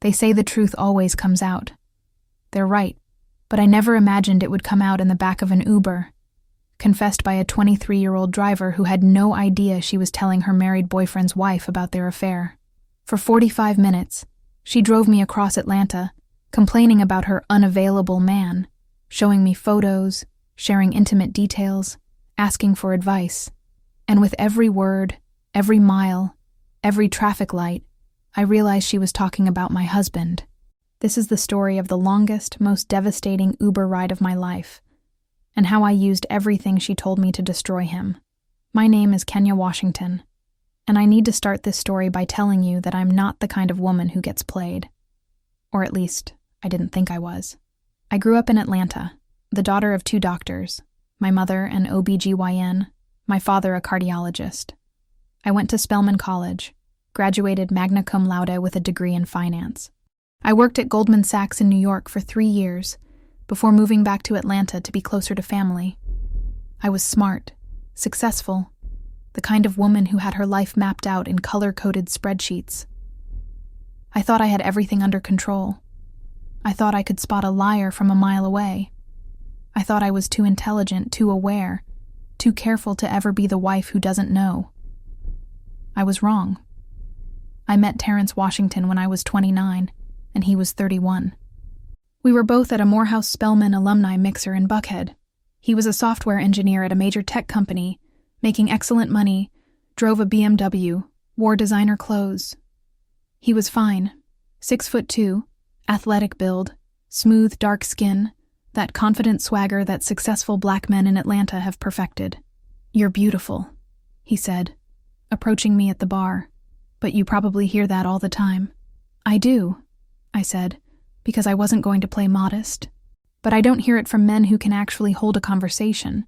They say the truth always comes out. They're right, but I never imagined it would come out in the back of an Uber, confessed by a 23-year-old driver who had no idea she was telling her married boyfriend's wife about their affair. For 45 minutes, she drove me across Atlanta, complaining about her unavailable man, showing me photos, sharing intimate details, asking for advice. And with every word, every mile, every traffic light, I realized she was talking about my husband. This is the story of the longest, most devastating Uber ride of my life, and how I used everything she told me to destroy him. My name is Kenya Washington, and I need to start this story by telling you that I'm not the kind of woman who gets played. Or at least, I didn't think I was. I grew up in Atlanta, the daughter of 2 doctors, my mother an OBGYN, my father a cardiologist. I went to Spelman College, graduated magna cum laude with a degree in finance. I worked at Goldman Sachs in New York for 3 years, before moving back to Atlanta to be closer to family. I was smart, successful, the kind of woman who had her life mapped out in color-coded spreadsheets. I thought I had everything under control. I thought I could spot a liar from a mile away. I thought I was too intelligent, too aware, too careful to ever be the wife who doesn't know. I was wrong. I met Terrence Washington when I was 29, and he was 31. We were both at a Morehouse Spelman alumni mixer in Buckhead. He was a software engineer at a major tech company, making excellent money, drove a BMW, wore designer clothes. He was fine, 6'2", athletic build, smooth dark skin, that confident swagger that successful black men in Atlanta have perfected. "You're beautiful," he said, approaching me at the bar, "but you probably hear that all the time." "I do," I said, because I wasn't going to play modest. "But I don't hear it from men who can actually hold a conversation.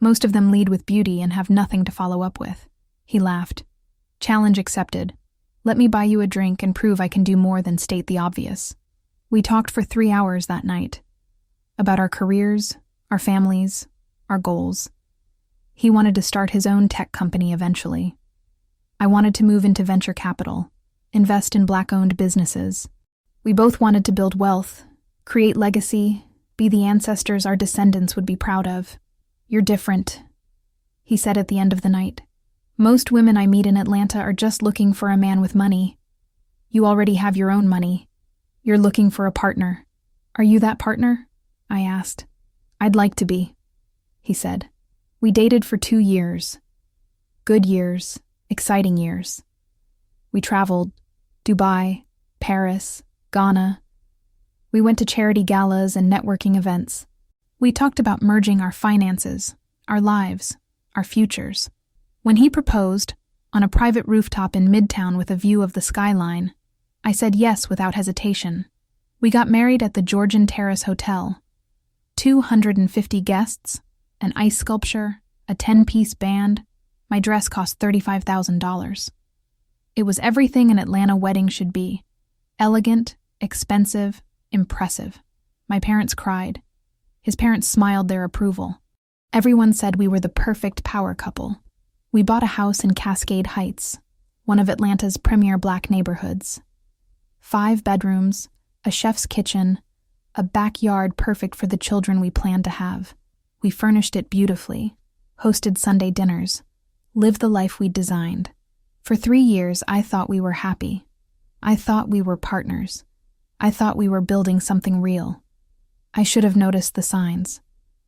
Most of them lead with beauty and have nothing to follow up with." He laughed. "Challenge accepted. Let me buy you a drink and prove I can do more than state the obvious." We talked for 3 hours that night, about our careers, our families, our goals. He wanted to start his own tech company eventually. I wanted to move into venture capital, invest in Black-owned businesses. We both wanted to build wealth, create legacy, be the ancestors our descendants would be proud of. "You're different," he said at the end of the night. "Most women I meet in Atlanta are just looking for a man with money. You already have your own money. You're looking for a partner. Are you that partner?" I asked. "I'd like to be," he said. We dated for 2 years. Good years, exciting years. We traveled, Dubai, Paris, Ghana. We went to charity galas and networking events. We talked about merging our finances, our lives, our futures. When he proposed, on a private rooftop in Midtown with a view of the skyline, I said yes without hesitation. We got married at the Georgian Terrace Hotel. 250 guests, an ice sculpture, a 10-piece band. My dress cost $35,000. It was everything an Atlanta wedding should be. Elegant, expensive, impressive. My parents cried. His parents smiled their approval. Everyone said we were the perfect power couple. We bought a house in Cascade Heights, one of Atlanta's premier Black neighborhoods. 5 bedrooms, a chef's kitchen, a backyard perfect for the children we planned to have. We furnished it beautifully, hosted Sunday dinners, lived the life we'd designed. For 3 years, I thought we were happy. I thought we were partners. I thought we were building something real. I should have noticed the signs.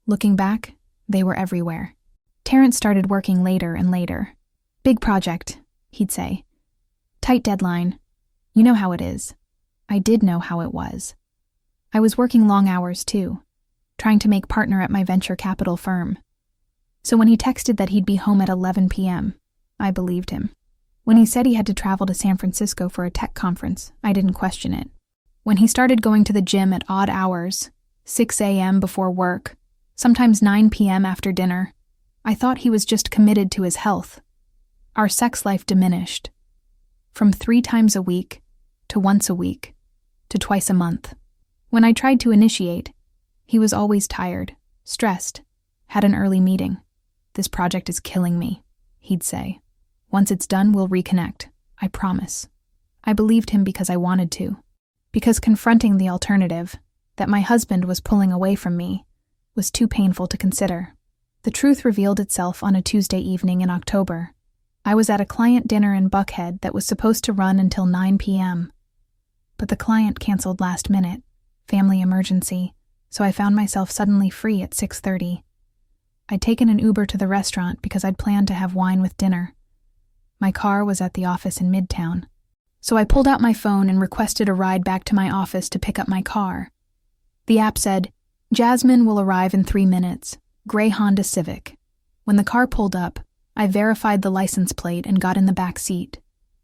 Looking back, they were everywhere. Terrence started working later and later. "Big project," he'd say. "Tight deadline. You know how it is." I did know how it was. I was working long hours, too, trying to make partner at my venture capital firm. So when he texted that he'd be home at 11 p.m., I believed him. When he said he had to travel to San Francisco for a tech conference, I didn't question it. When he started going to the gym at odd hours, 6 a.m. before work, sometimes 9 p.m. after dinner, I thought he was just committed to his health. Our sex life diminished. From 3 times a week, to once a week, to twice a month. When I tried to initiate, he was always tired, stressed, had an early meeting. "This project is killing me," he'd say. "Once it's done, we'll reconnect. I promise." I believed him because I wanted to. because confronting the alternative, that my husband was pulling away from me, was too painful to consider. The truth revealed itself on a Tuesday evening in October. I was at a client dinner in Buckhead that was supposed to run until 9 p.m. But the client canceled last minute, family emergency, so I found myself suddenly free at 6:30. I'd taken an Uber to the restaurant because I'd planned to have wine with dinner. My car was at the office in Midtown, so I pulled out my phone and requested a ride back to my office to pick up my car. The app said, "Jasmine will arrive in 3 minutes, gray Honda Civic." When the car pulled up, I verified the license plate and got in the back seat.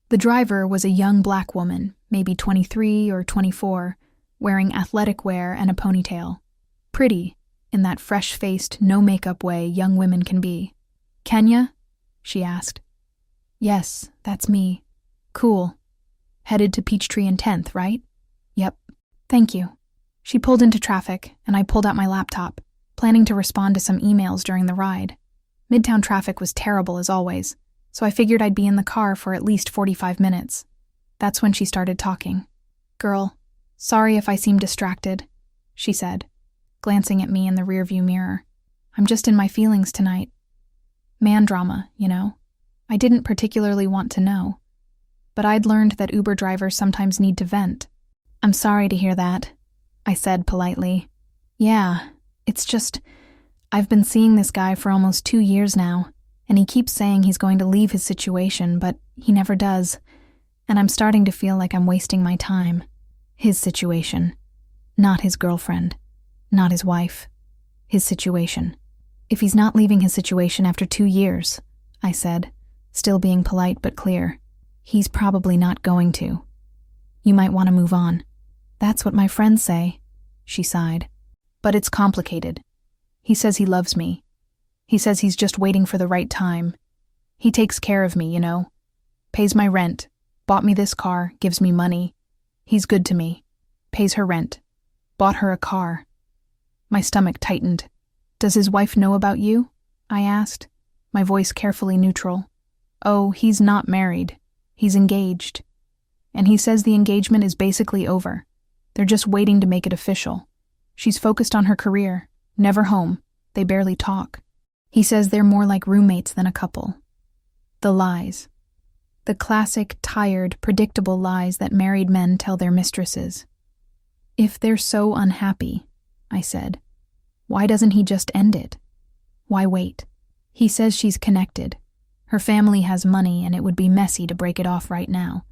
The driver was a young black woman, maybe 23 or 24, wearing athletic wear and a ponytail. Pretty, in that fresh-faced, no-makeup way young women can be. "Kenya?" she asked. "Yes, that's me." "Cool. Headed to Peachtree and 10th, right?" "Yep. Thank you." She pulled into traffic, and I pulled out my laptop, planning to respond to some emails during the ride. Midtown traffic was terrible as always, so I figured I'd be in the car for at least 45 minutes. That's when she started talking. "Girl, sorry if I seem distracted," she said, glancing at me in the rearview mirror. "I'm just in my feelings tonight. Man drama, you know. I didn't particularly want to know, but I'd learned that Uber drivers sometimes need to vent." "I'm sorry to hear that," I said politely. "Yeah, it's just, I've been seeing this guy for almost 2 years now, and he keeps saying he's going to leave his situation, but he never does, and I'm starting to feel like I'm wasting my time. His situation. Not his girlfriend. Not his wife. His situation. If he's not leaving his situation after 2 years," I said, still being polite but clear, "he's probably not going to. You might want to move on." "That's what my friends say," she sighed. "But it's complicated. He says he loves me. He says he's just waiting for the right time. He takes care of me, you know. Pays my rent, bought me this car, gives me money. He's good to me. Pays her rent. Bought her a car." My stomach tightened. "Does his wife know about you?" I asked, my voice carefully neutral. "Oh, he's not married. He's engaged. And he says the engagement is basically over. They're just waiting to make it official. She's focused on her career, never home. They barely talk. He says they're more like roommates than a couple." The lies. The classic, tired, predictable lies that married men tell their mistresses. "If they're so unhappy," I said, "why doesn't he just end it? Why wait? He says she's connected. Her family has money and it would be messy to break it off right now.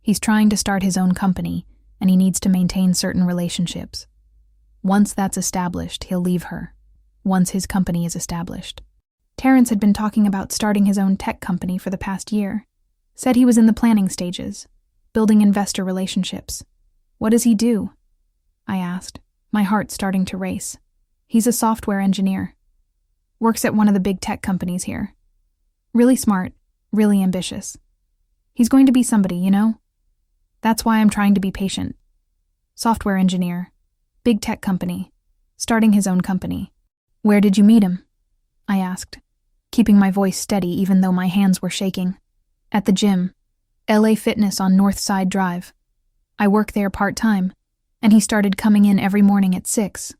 He's trying to start his own company, and he needs to maintain certain relationships. Once that's established, he'll leave her. Once his company is established." Terrence had been talking about starting his own tech company for the past year. Said he was in the planning stages, building investor relationships. "What does he do?" I asked, my heart starting to race. "He's a software engineer. Works at one of the big tech companies here. Really smart, really ambitious. He's going to be somebody, you know? That's why I'm trying to be patient. Software engineer, big tech company, starting his own company." "Where did you meet him?" I asked, keeping my voice steady even though my hands were shaking. "At the gym, LA Fitness on North Side Drive. I work there part-time, and he started coming in every morning at 6.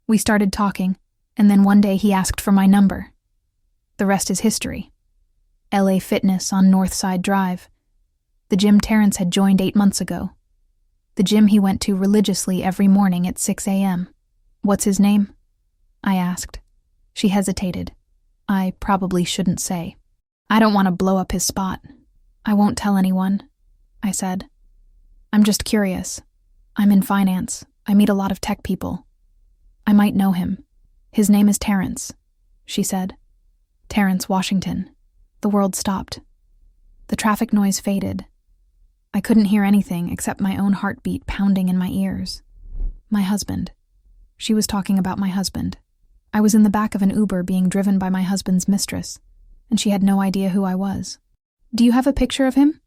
We started talking, and then one day he asked for my number. The rest is history. LA Fitness on North Side Drive. The gym Terrence had joined 8 months ago. The gym he went to religiously every morning at 6 a.m. "What's his name?" I asked. She hesitated. I probably shouldn't say. "I don't want to blow up his spot. I won't tell anyone," I said. "I'm just curious. I'm in finance. I meet a lot of tech people. I might know him. His name is Terrence," she said. "Terrence Washington." The world stopped. The traffic noise faded. I couldn't hear anything except my own heartbeat pounding in my ears. My husband. She was talking about my husband. I was in the back of an Uber being driven by my husband's mistress, and she had no idea who I was. "Do you have a picture of him?"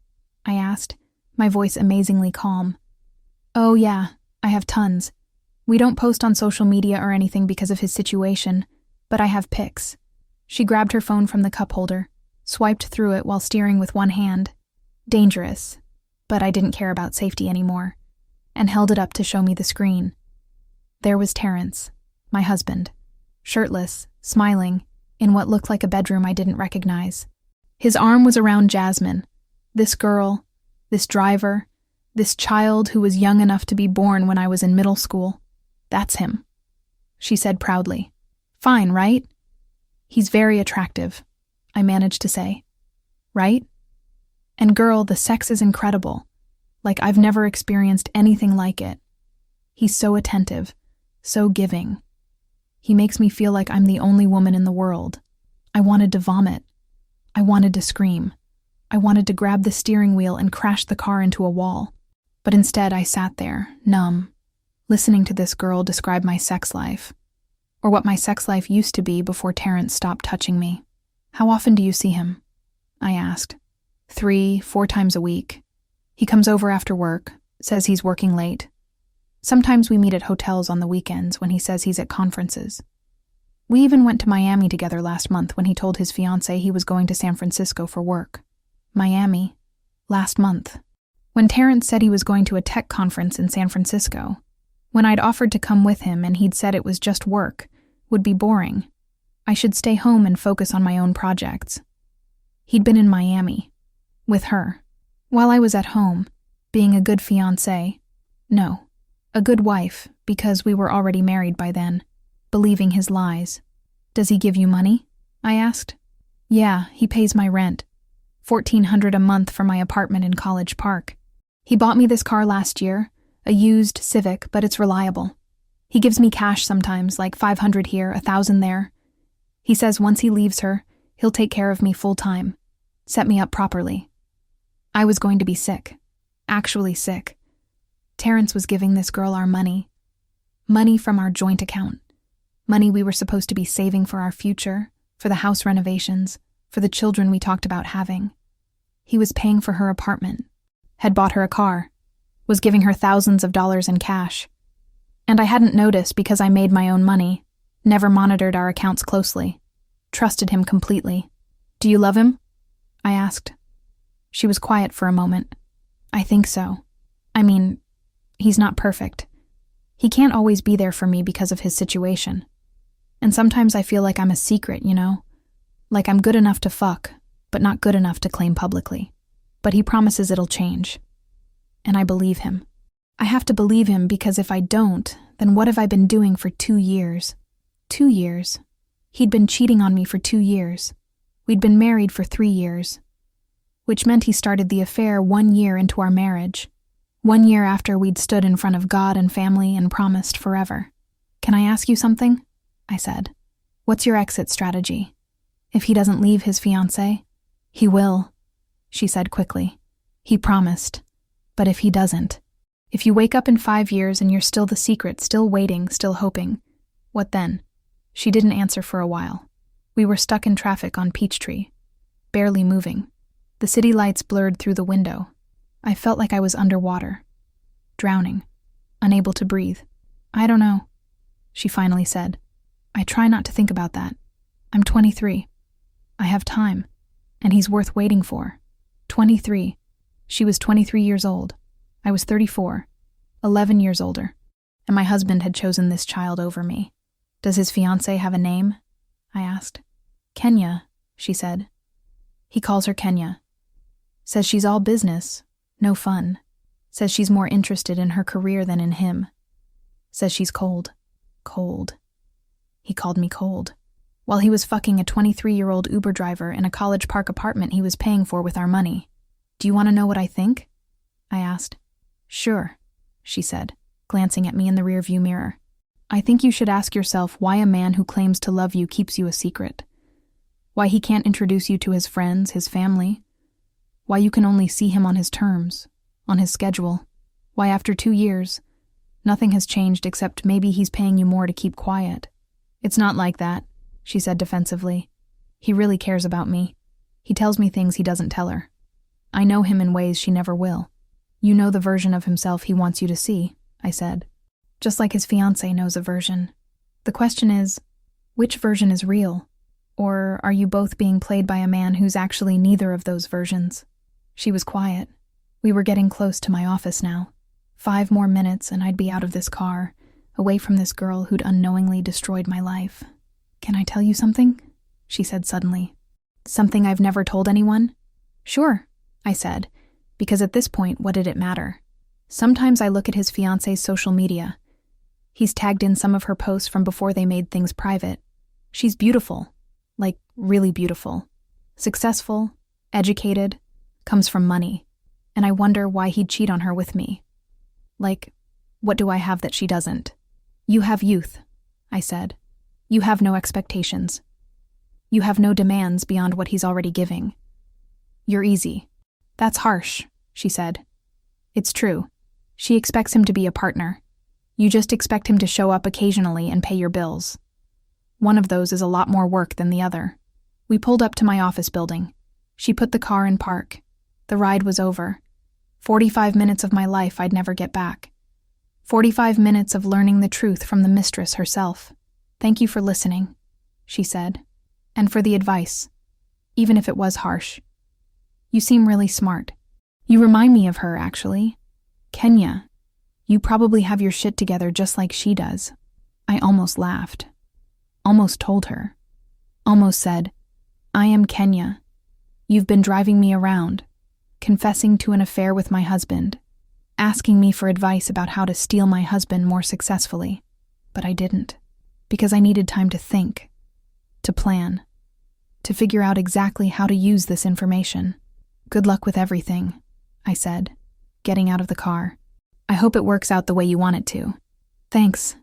I asked, my voice amazingly calm. "Oh yeah, I have tons. We don't post on social media or anything because of his situation, but I have pics." She grabbed her phone from the cup holder, swiped through it while steering with one hand. Dangerous, but I didn't care about safety anymore. and held it up to show me the screen. There was Terrence, my husband, shirtless, smiling, in what looked like a bedroom I didn't recognize. His arm was around Jasmine, this girl, this driver, this child who was young enough to be born when I was in middle school. That's him, she said proudly. Fine, right? He's very attractive, I managed to say. Right? And girl, the sex is incredible. Like I've never experienced anything like it. He's so attentive, so giving. He makes me feel like I'm the only woman in the world. I wanted to vomit. I wanted to scream. I wanted to grab the steering wheel and crash the car into a wall. But instead I sat there, numb, listening to this girl describe my sex life. Or what my sex life used to be before Terrence stopped touching me. How often do you see him? I asked. 3-4 times a week. He comes over after work, says he's working late. Sometimes we meet at hotels on the weekends when he says he's at conferences. We even went to Miami together last month when he told his fiancée he was going to San Francisco for work. Miami. Last month. When Terrence said he was going to a tech conference in San Francisco. When I'd offered to come with him and he'd said it was just work, would be boring. I should stay home and focus on my own projects. He'd been in Miami. With her. While I was at home, being a good fiancée. No, a good wife, because we were already married by then. Believing his lies. Does he give you money? I asked. Yeah, he pays my rent. $1,400 a month for my apartment in College Park. He bought me this car last year, a used Civic, but it's reliable. He gives me cash sometimes, like $500 here, $1,000 there. He says once he leaves her, he'll take care of me full time. Set me up properly. I was going to be sick. Actually sick. Terrence was giving this girl our money. Money from our joint account. Money we were supposed to be saving for our future, for the house renovations, for the children we talked about having. He was paying for her apartment, had bought her a car, was giving her thousands of dollars in cash. And I hadn't noticed because I made my own money, never monitored our accounts closely, trusted him completely. Do you love him? I asked. She was quiet for a moment. I think so. I mean, he's not perfect. He can't always be there for me because of his situation. And sometimes I feel like I'm a secret, you know? Like I'm good enough to fuck, but not good enough to claim publicly. But he promises it'll change. And I believe him. I have to believe him because if I don't, then what have I been doing for 2 years? 2 years. He'd been cheating on me for 2 years. We'd been married for 3 years. Which meant he started the affair 1 year into our marriage. 1 year after we'd stood in front of God and family and promised forever. Can I ask you something? I said. What's your exit strategy? If he doesn't leave his fiancée? He will, she said quickly. He promised. But if he doesn't? If you wake up in 5 years and you're still the secret, still waiting, still hoping, what then? She didn't answer for a while. We were stuck in traffic on Peachtree, barely moving. The city lights blurred through the window. I felt like I was underwater, drowning, unable to breathe. I don't know, she finally said. I try not to think about that. I'm 23. I have time, and he's worth waiting for. 23. She was 23 years old. I was 34, 11 years older, and my husband had chosen this child over me. Does his fiancée have a name? I asked. Kenya, she said. He calls her Kenya. Says she's all business, no fun. Says she's more interested in her career than in him. Says she's cold. Cold. He called me cold. While he was fucking a 23-year-old Uber driver in a College Park apartment he was paying for with our money. Do you want to know what I think? I asked. Sure, she said, glancing at me in the rearview mirror. I think you should ask yourself why a man who claims to love you keeps you a secret. Why he can't introduce you to his friends, his family. Why you can only see him on his terms, on his schedule. Why after 2 years, nothing has changed except maybe he's paying you more to keep quiet. It's not like that, she said defensively. He really cares about me. He tells me things he doesn't tell her. I know him in ways she never will. You know the version of himself he wants you to see, I said. Just like his fiancée knows a version. The question is, which version is real? Or are you both being played by a man who's actually neither of those versions? She was quiet. We were getting close to my office now. 5 more minutes and I'd be out of this car, away from this girl who'd unknowingly destroyed my life. "Can I tell you something?" she said suddenly. "Something I've never told anyone?" "Sure," I said, because at this point, what did it matter? Sometimes I look at his fiancée's social media. He's tagged in some of her posts from before they made things private. She's beautiful, like really beautiful, successful, educated, comes from money, and I wonder why he'd cheat on her with me. Like, what do I have that she doesn't? "You have youth," I said. "You have no expectations. You have no demands beyond what he's already giving. You're easy." "That's harsh," she said. "It's true. She expects him to be a partner. You just expect him to show up occasionally and pay your bills. One of those is a lot more work than the other." We pulled up to my office building. She put the car in park. The ride was over. 45 minutes of my life I'd never get back. 45 minutes of learning the truth from the mistress herself. "Thank you for listening," she said, "and for the advice, even if it was harsh. You seem really smart. You remind me of her, actually. Kenya. You probably have your shit together just like she does." I almost laughed. Almost told her. Almost said, "I am Kenya. You've been driving me around, confessing to an affair with my husband, asking me for advice about how to steal my husband more successfully." But I didn't, because I needed time to think, to plan, to figure out exactly how to use this information. "Good luck with everything," I said, getting out of the car. "I hope it works out the way you want it to." "Thanks,"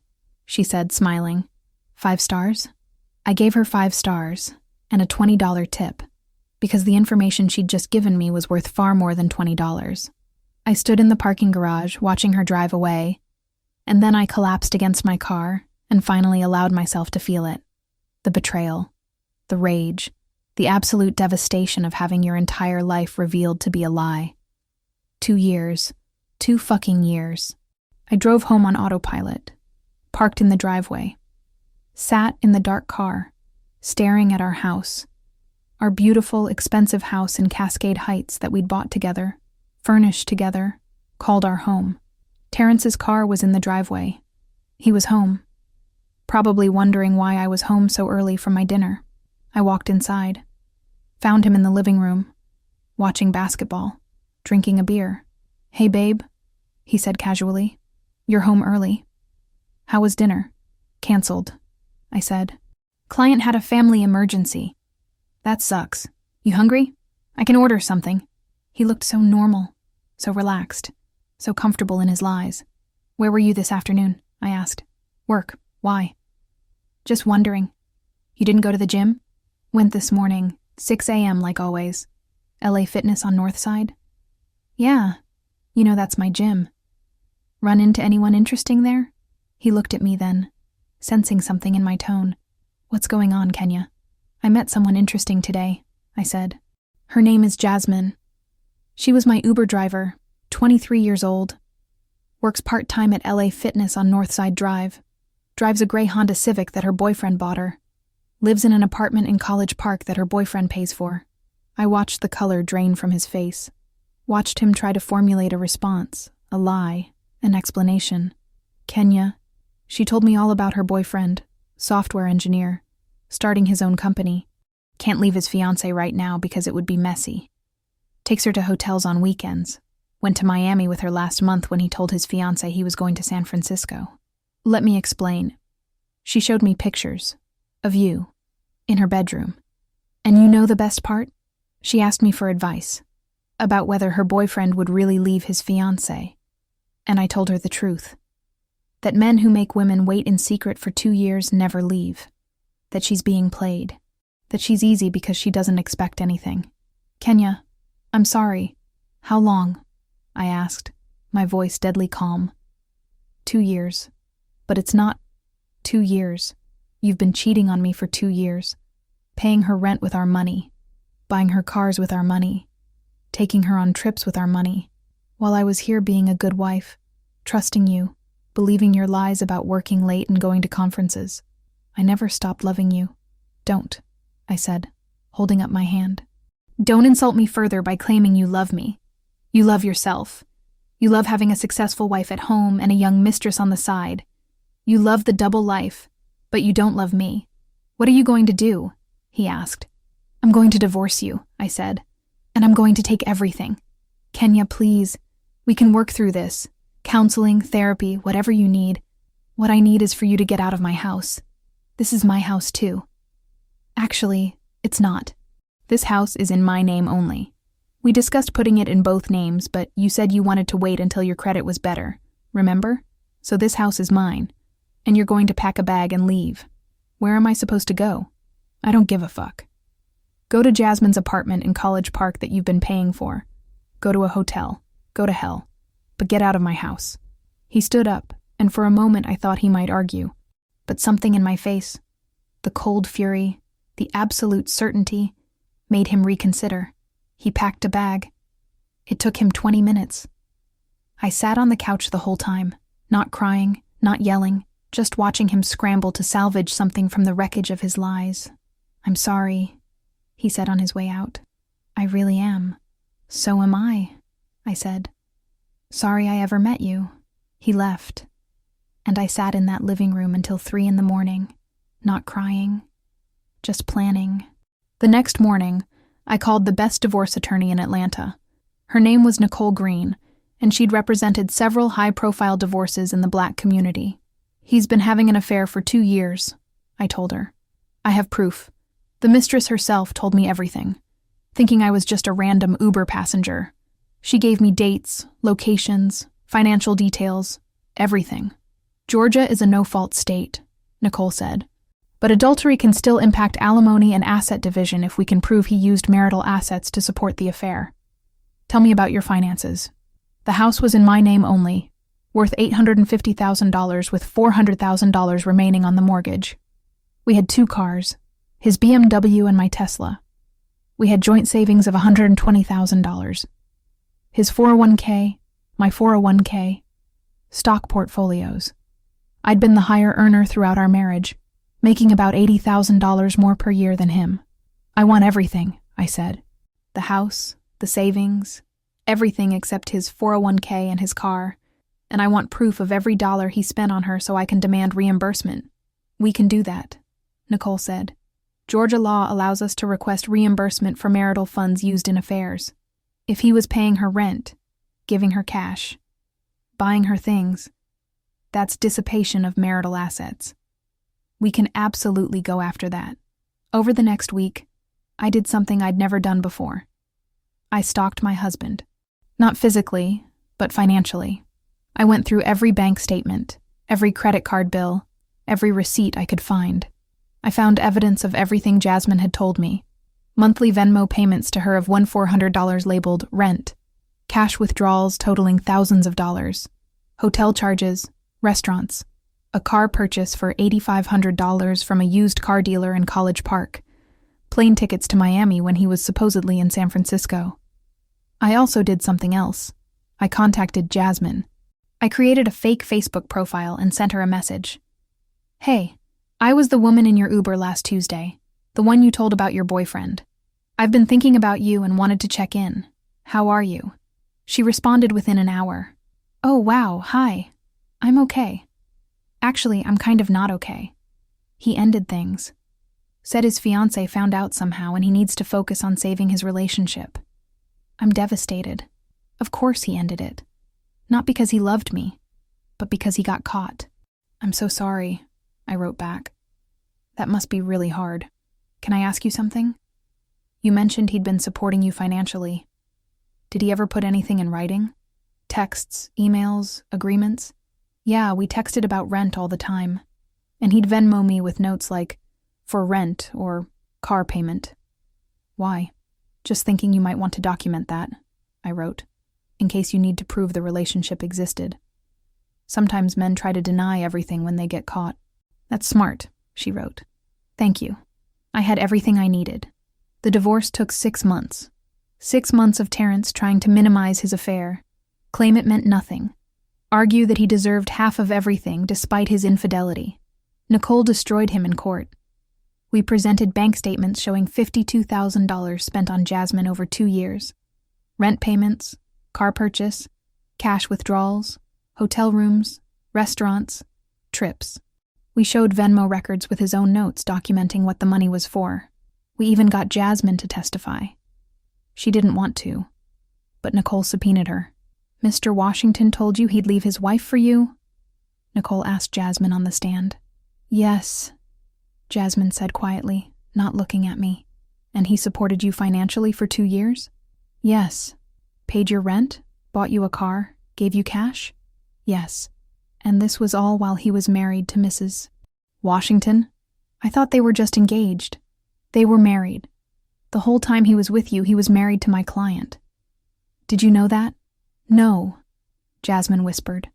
she said, smiling. 5 stars? I gave her 5 stars and a $20 tip, because the information she'd just given me was worth far more than $20. I stood in the parking garage watching her drive away, and then I collapsed against my car and finally allowed myself to feel it. The betrayal, the rage, the absolute devastation of having your entire life revealed to be a lie. 2 years. 2 fucking years. I drove home on autopilot, parked in the driveway, sat in the dark car, staring at our house, our beautiful, expensive house in Cascade Heights that we'd bought together, furnished together, called our home. Terrence's car was in the driveway. He was home, probably wondering why I was home so early from my dinner. I walked inside, found him in the living room, watching basketball, drinking a beer. "Hey, babe," he said casually. "You're home early. How was dinner?" "Canceled," I said. "Client had a family emergency." "That sucks. You hungry? I can order something." He looked so normal, so relaxed, so comfortable in his lies. "Where were you this afternoon?" I asked. "Work. Why?" "Just wondering." "You didn't go to the gym?" "Went this morning, 6 a.m. like always. LA Fitness on Northside?" "Yeah. You know that's my gym." "Run into anyone interesting there?" He looked at me then, sensing something in my tone. "What's going on, Kenya?" "I met someone interesting today," I said. "Her name is Jasmine. She was my Uber driver, 23 years old. Works part-time at LA Fitness on Northside Drive. Drives a gray Honda Civic that her boyfriend bought her. Lives in an apartment in College Park that her boyfriend pays for." I watched the color drain from his face. Watched him try to formulate a response, a lie, an explanation. "Kenya. She told me all about her boyfriend, software engineer, starting his own company. Can't leave his fiancée right now because it would be messy. Takes her to hotels on weekends. Went to Miami with her last month when he told his fiancée he was going to San Francisco. Let me explain. She showed me pictures of you in her bedroom. And you know the best part? She asked me for advice about whether her boyfriend would really leave his fiancée. And I told her the truth. That men who make women wait in secret for 2 years never leave. That she's being played. That she's easy because she doesn't expect anything. "Kenya, I'm sorry. How long?" I asked, my voice deadly calm. 2 years. But it's not 2 years. You've been cheating on me for 2 years. Paying her rent with our money. Buying her cars with our money. Taking her on trips with our money. While I was here being a good wife. Trusting you. Believing your lies about working late and going to conferences. I never stopped loving you. Don't, I said, holding up my hand. Don't insult me further by claiming you love me. You love yourself. You love having a successful wife at home and a young mistress on the side. You love the double life, but you don't love me. What are you going to do? He asked. I'm going to divorce you, I said. And I'm going to take everything. Kenya, please. We can work through this. Counseling, therapy, whatever you need. What I need is for you to get out of my house. This is my house too. Actually, it's not. This house is in my name only. We discussed putting it in both names, but you said you wanted to wait until your credit was better. Remember? So this house is mine. And you're going to pack a bag and leave. Where am I supposed to go? I don't give a fuck. Go to Jasmine's apartment in College Park that you've been paying for. Go to a hotel. Go to hell. But get out of my house. He stood up, and for a moment I thought he might argue. But something in my face, the cold fury, the absolute certainty, made him reconsider. He packed a bag. It took him 20 minutes. I sat on the couch the whole time, not crying, not yelling, just watching him scramble to salvage something from the wreckage of his lies. I'm sorry, he said on his way out. I really am. So am I said. Sorry I ever met you. He left. And I sat in that living room until 3 a.m, not crying, just planning. The next morning, I called the best divorce attorney in Atlanta. Her name was Nicole Green, and she'd represented several high-profile divorces in the Black community. He's been having an affair for 2 years, I told her. I have proof. The mistress herself told me everything, thinking I was just a random Uber passenger. She gave me dates, locations, financial details, everything. Georgia is a no-fault state, Nicole said. But adultery can still impact alimony and asset division if we can prove he used marital assets to support the affair. Tell me about your finances. The house was in my name only, worth $850,000 with $400,000 remaining on the mortgage. We had 2 cars, his BMW and my Tesla. We had joint savings of $120,000. His 401k, my 401k, stock portfolios. I'd been the higher earner throughout our marriage, making about $80,000 more per year than him. I want everything, I said. The house, the savings, everything except his 401k and his car, and I want proof of every dollar he spent on her so I can demand reimbursement. We can do that, Nicole said. Georgia law allows us to request reimbursement for marital funds used in affairs. If he was paying her rent, giving her cash, buying her things, that's dissipation of marital assets. We can absolutely go after that. Over the next week, I did something I'd never done before. I stalked my husband. Not physically, but financially. I went through every bank statement, every credit card bill, every receipt I could find. I found evidence of everything Jasmine had told me. Monthly Venmo payments to her of $1,400 labeled rent, cash withdrawals totaling thousands of dollars, hotel charges, restaurants, a car purchase for $8,500 from a used car dealer in College Park, plane tickets to Miami when he was supposedly in San Francisco. I also did something else. I contacted Jasmine. I created a fake Facebook profile and sent her a message. Hey, I was the woman in your Uber last Tuesday, the one you told about your boyfriend. I've been thinking about you and wanted to check in. How are you? She responded within an hour. Oh, wow, hi. I'm okay. Actually, I'm kind of not okay. He ended things. Said his fiancée found out somehow and he needs to focus on saving his relationship. I'm devastated. Of course he ended it. Not because he loved me, but because he got caught. I'm so sorry, I wrote back. That must be really hard. Can I ask you something? You mentioned he'd been supporting you financially. Did he ever put anything in writing? Texts, emails, agreements? Yeah, we texted about rent all the time. And he'd Venmo me with notes like, for rent or car payment. Why? Just thinking you might want to document that, I wrote, in case you need to prove the relationship existed. Sometimes men try to deny everything when they get caught. That's smart, she wrote. Thank you. I had everything I needed. The divorce took 6 months. 6 months of Terrence trying to minimize his affair, claim it meant nothing, argue that he deserved half of everything despite his infidelity. Nicole destroyed him in court. We presented bank statements showing $52,000 spent on Jasmine over 2 years. Rent payments, car purchase, Cash withdrawals, hotel rooms, restaurants, trips. We showed Venmo records with his own notes documenting what the money was for. We even got Jasmine to testify. She didn't want to, but Nicole subpoenaed her. "Mr. Washington told you he'd leave his wife for you?" Nicole asked Jasmine on the stand. "Yes," Jasmine said quietly, not looking at me. "And he supported you financially for 2 years?" "Yes." "Paid your rent? Bought you a car? Gave you cash?" "Yes." "And this was all while he was married to Mrs. Washington?" "I thought they were just engaged." "They were married. The whole time he was with you, he was married to my client." "Did you know that?" "No," Jasmine whispered.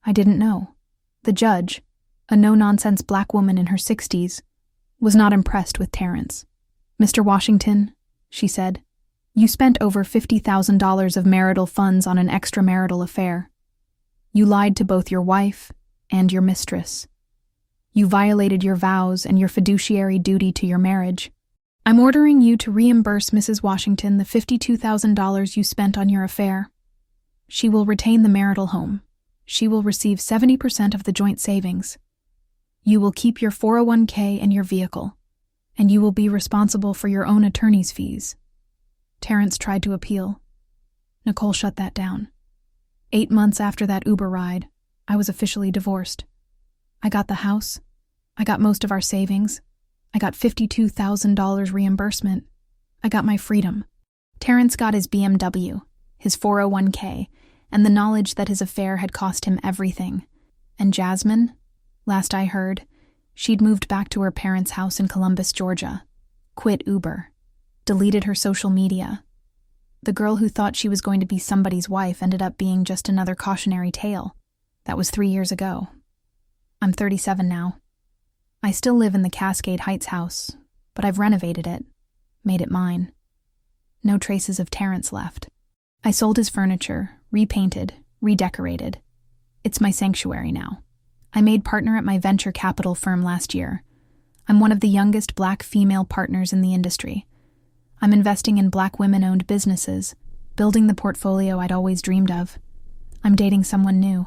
"I didn't know." The judge, a no-nonsense black woman in her 60s, was not impressed with Terrence. "Mr. Washington," she said, "you spent over $50,000 of marital funds on an extramarital affair. You lied to both your wife and your mistress. You violated your vows and your fiduciary duty to your marriage. I'm ordering you to reimburse Mrs. Washington the $52,000 you spent on your affair. She will retain the marital home. She will receive 70% of the joint savings. You will keep your 401k and your vehicle, and you will be responsible for your own attorney's fees." Terrence tried to appeal. Nicole shut that down. 8 months after that Uber ride, I was officially divorced. I got the house. I got most of our savings. I got $52,000 reimbursement. I got my freedom. Terrence got his BMW, his 401k, and the knowledge that his affair had cost him everything. And Jasmine, last I heard, she'd moved back to her parents' house in Columbus, Georgia, quit Uber, deleted her social media. The girl who thought she was going to be somebody's wife ended up being just another cautionary tale. That was 3 years ago. I'm 37 now. I still live in the Cascade Heights house, but I've renovated it, made it mine. No traces of Terrence left. I sold his furniture, repainted, redecorated. It's my sanctuary now. I made partner at my venture capital firm last year. I'm one of the youngest black female partners in the industry. I'm investing in black women-owned businesses, building the portfolio I'd always dreamed of. I'm dating someone new.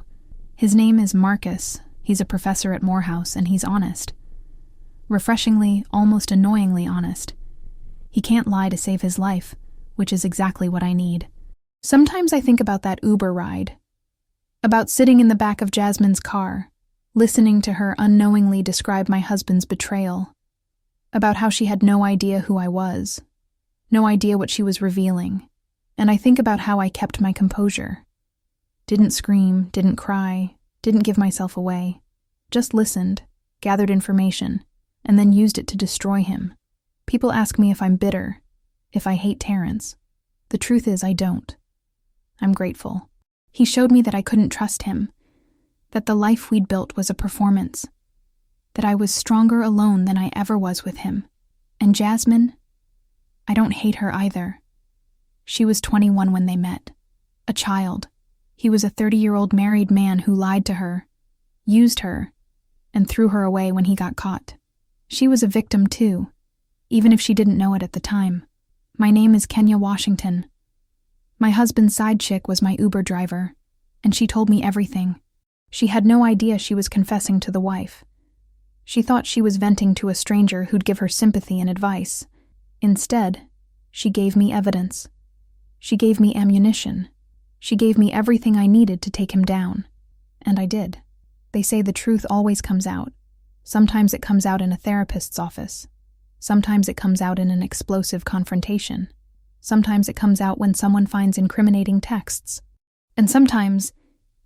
His name is Marcus. He's a professor at Morehouse, and he's honest. Refreshingly, almost annoyingly honest. He can't lie to save his life, which is exactly what I need. Sometimes I think about that Uber ride, about sitting in the back of Jasmine's car, listening to her unknowingly describe my husband's betrayal, about how she had no idea who I was, no idea what she was revealing, and I think about how I kept my composure. Didn't scream, didn't cry, didn't give myself away, just listened, gathered information, and then used it to destroy him. People ask me if I'm bitter, if I hate Terrence. The truth is I don't. I'm grateful. He showed me that I couldn't trust him, that the life we'd built was a performance, that I was stronger alone than I ever was with him. And Jasmine, I don't hate her either. She was 21 when they met, a child. He was a 30-year-old married man who lied to her, used her, and threw her away when he got caught. She was a victim too, even if she didn't know it at the time. My name is Kenya Washington. My husband's side chick was my Uber driver, and she told me everything. She had no idea she was confessing to the wife. She thought she was venting to a stranger who'd give her sympathy and advice. Instead, she gave me evidence. She gave me ammunition. She gave me everything I needed to take him down. And I did. They say the truth always comes out. Sometimes it comes out in a therapist's office. Sometimes it comes out in an explosive confrontation. Sometimes it comes out when someone finds incriminating texts. And sometimes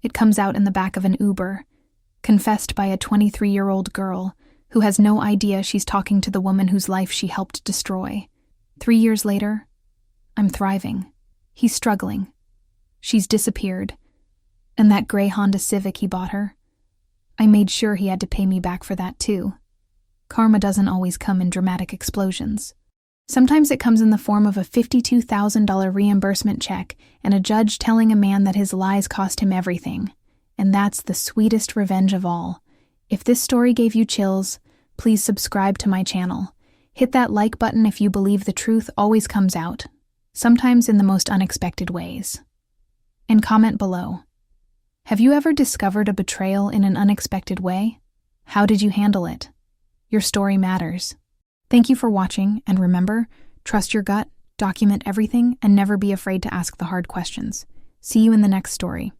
it comes out in the back of an Uber, confessed by a 23-year-old girl who has no idea she's talking to the woman whose life she helped destroy. 3 years later, I'm thriving. He's struggling. She's disappeared. And that gray Honda Civic he bought her, I made sure he had to pay me back for that too. Karma doesn't always come in dramatic explosions. Sometimes it comes in the form of a $52,000 reimbursement check and a judge telling a man that his lies cost him everything. And that's the sweetest revenge of all. If this story gave you chills, please subscribe to my channel. Hit that like button if you believe the truth always comes out, sometimes in the most unexpected ways. And comment below. Have you ever discovered a betrayal in an unexpected way? How did you handle it? Your story matters. Thank you for watching, and remember, trust your gut, document everything, and never be afraid to ask the hard questions. See you in the next story.